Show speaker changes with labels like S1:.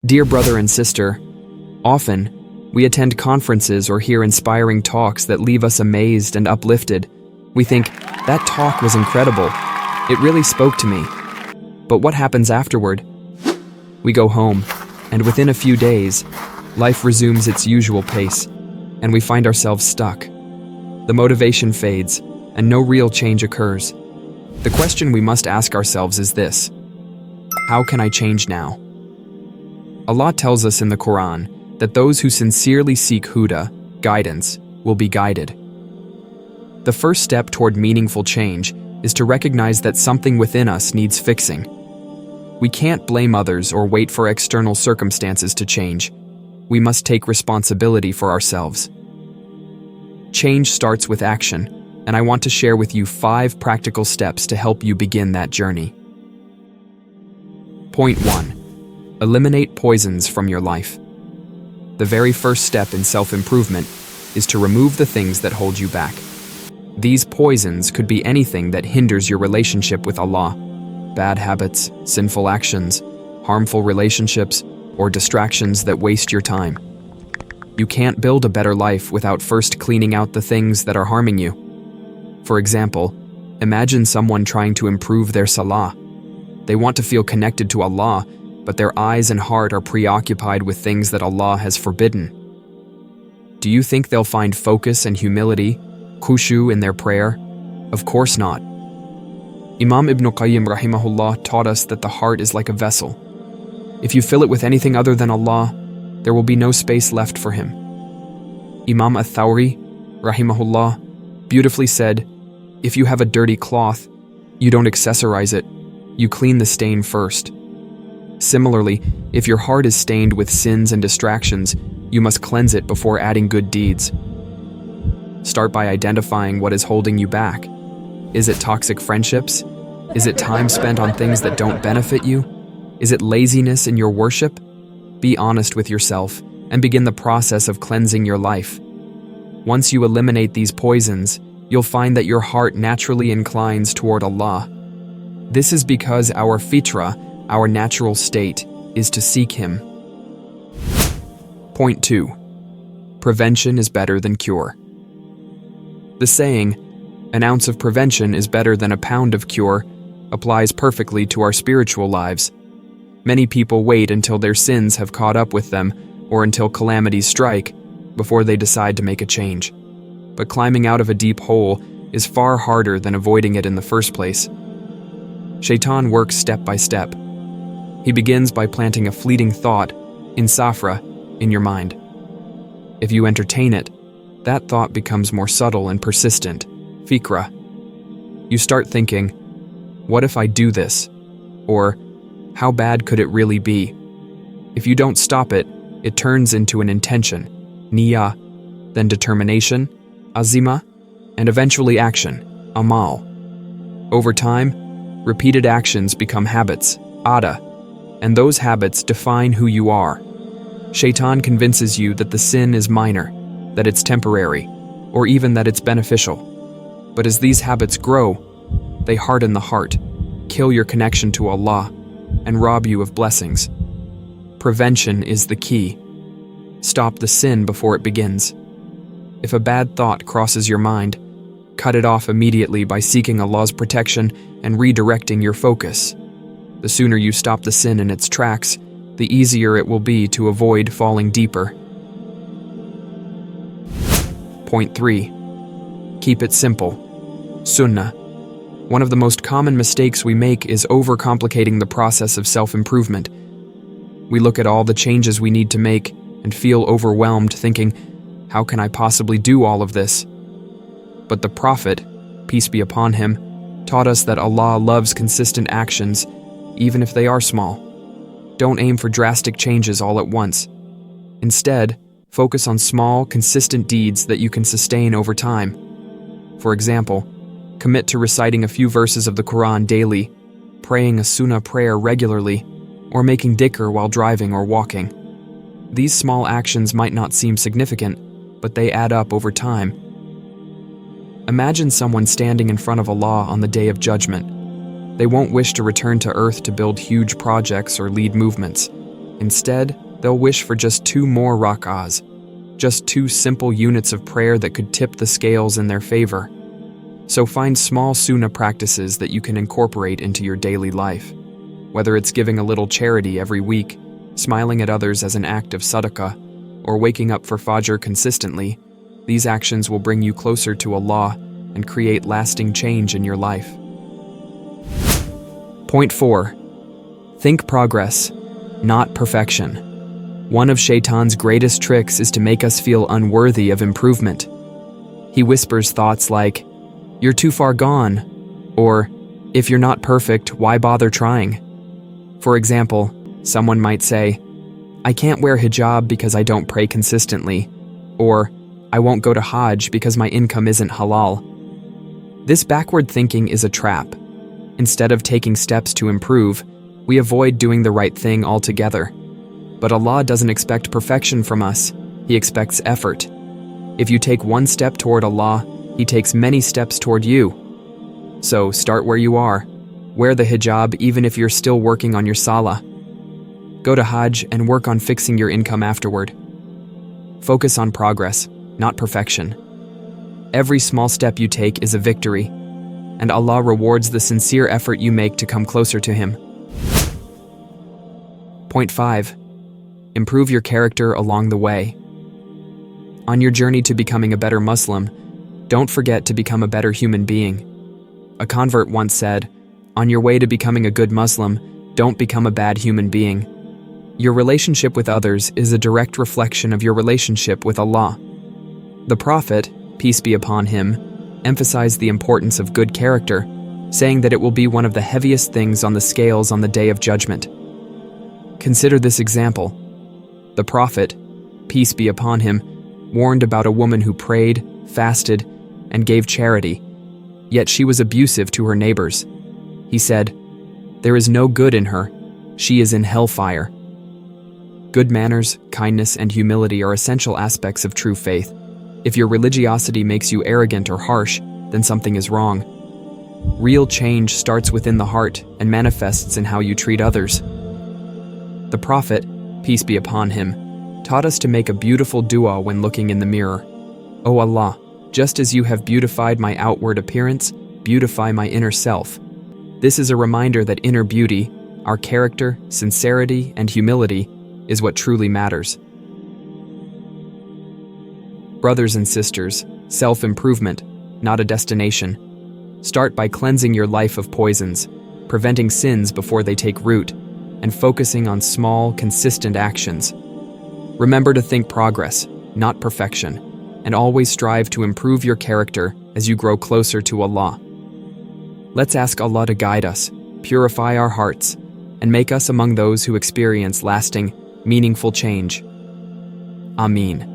S1: Dear brother and sister, often we attend conferences or hear inspiring talks that leave us amazed and uplifted. We think, that talk was incredible. It really spoke to me. But what happens afterward? We go home, and within a few days, life resumes its usual pace, and we find ourselves stuck. The motivation fades, and no real change occurs. The question we must ask ourselves is this: how can I change now? Allah tells us in the Quran that those who sincerely seek huda, guidance, will be guided. The first step toward meaningful change is to recognize that something within us needs fixing. We can't blame others or wait for external circumstances to change. We must take responsibility for ourselves. Change starts with action, and I want to share with you 5 practical steps to help you begin that journey. Point 1. Eliminate poisons from your life. The very first step in self-improvement is to remove the things that hold you back. These poisons could be anything that hinders your relationship with Allah: bad habits, sinful actions, harmful relationships, or distractions that waste your time. You can't build a better life without first cleaning out the things that are harming you. For example, imagine someone trying to improve their salah. They want to feel connected to Allah, but their eyes and heart are preoccupied with things that Allah has forbidden. Do you think they'll find focus and humility, khushu, in their prayer? Of course not. Imam Ibn Qayyim rahimahullah taught us that the heart is like a vessel. If you fill it with anything other than Allah, there will be no space left for Him. Imam Ath-Thawri rahimahullah beautifully said, if you have a dirty cloth, you don't accessorize it, you clean the stain first. Similarly, if your heart is stained with sins and distractions, you must cleanse it before adding good deeds. Start by identifying what is holding you back. Is it toxic friendships? Is it time spent on things that don't benefit you? Is it laziness in your worship? Be honest with yourself and begin the process of cleansing your life. Once you eliminate these poisons, you'll find that your heart naturally inclines toward Allah. This is because our fitra, our natural state, is to seek Him. Point 2. Prevention is better than cure. The saying, an ounce of prevention is better than a pound of cure, applies perfectly to our spiritual lives. Many people wait until their sins have caught up with them, or until calamities strike, before they decide to make a change. But climbing out of a deep hole is far harder than avoiding it in the first place. Shaitan works step by step. He begins by planting a fleeting thought, safra, in your mind. If you entertain it, that thought becomes more subtle and persistent, fikra. You start thinking, what if I do this? Or, how bad could it really be? If you don't stop it, it turns into an intention, niyah, then determination, azima, and eventually action, amal. Over time, repeated actions become habits, ada, and those habits define who you are. Shaitan convinces you that the sin is minor, that it's temporary, or even that it's beneficial. But as these habits grow, they harden the heart, kill your connection to Allah, and rob you of blessings. Prevention is the key. Stop the sin before it begins. If a bad thought crosses your mind, cut it off immediately by seeking Allah's protection and redirecting your focus. The sooner you stop the sin in its tracks, the easier it will be to avoid falling deeper. Point 3. Keep it simple. Sunnah. One of the most common mistakes we make is overcomplicating the process of self-improvement. We look at all the changes we need to make and feel overwhelmed, thinking, how can I possibly do all of this? But the Prophet, peace be upon him, taught us that Allah loves consistent actions, even if they are small. Don't aim for drastic changes all at once. Instead, focus on small, consistent deeds that you can sustain over time. For example, commit to reciting a few verses of the Quran daily, praying a sunnah prayer regularly, or making dhikr while driving or walking. These small actions might not seem significant, but they add up over time. Imagine someone standing in front of Allah on the Day of Judgment. They won't wish to return to earth to build huge projects or lead movements. Instead, they'll wish for just 2 more rak'ahs, just 2 simple units of prayer that could tip the scales in their favor. So find small sunnah practices that you can incorporate into your daily life. Whether it's giving a little charity every week, smiling at others as an act of sadaqah, or waking up for Fajr consistently, these actions will bring you closer to Allah and create lasting change in your life. Point 4. Think progress, not perfection. One of Shaitan's greatest tricks is to make us feel unworthy of improvement. He whispers thoughts like, "You're too far gone," or, "If you're not perfect, why bother trying?" For example, someone might say, "I can't wear hijab because I don't pray consistently," or, "I won't go to Hajj because my income isn't halal." This backward thinking is a trap. Instead of taking steps to improve, we avoid doing the right thing altogether. But Allah doesn't expect perfection from us, He expects effort. If you take 1 step toward Allah, He takes many steps toward you. So start where you are. Wear the hijab even if you're still working on your salah. Go to Hajj and work on fixing your income afterward. Focus on progress, not perfection. Every small step you take is a victory, and Allah rewards the sincere effort you make to come closer to Him. Point 5. Improve your character along the way. On your journey to becoming a better Muslim, don't forget to become a better human being. A convert once said, "On your way to becoming a good Muslim, don't become a bad human being." Your relationship with others is a direct reflection of your relationship with Allah. The Prophet, peace be upon him, emphasized the importance of good character, saying that it will be one of the heaviest things on the scales on the Day of Judgment. Consider this example. The Prophet, peace be upon him, warned about a woman who prayed, fasted, and gave charity, yet she was abusive to her neighbors. He said, "There is no good in her. She is in hellfire." Good manners, kindness, and humility are essential aspects of true faith. If your religiosity makes you arrogant or harsh, then something is wrong. Real change starts within the heart and manifests in how you treat others. The Prophet, peace be upon him, taught us to make a beautiful dua when looking in the mirror. "O Allah, just as you have beautified my outward appearance, beautify my inner self." This is a reminder that inner beauty, our character, sincerity, and humility, is what truly matters. Brothers and sisters, self-improvement, not a destination. Start by cleansing your life of poisons, preventing sins before they take root, and focusing on small, consistent actions. Remember to think progress, not perfection, and always strive to improve your character as you grow closer to Allah. Let's ask Allah to guide us, purify our hearts, and make us among those who experience lasting, meaningful change. Ameen.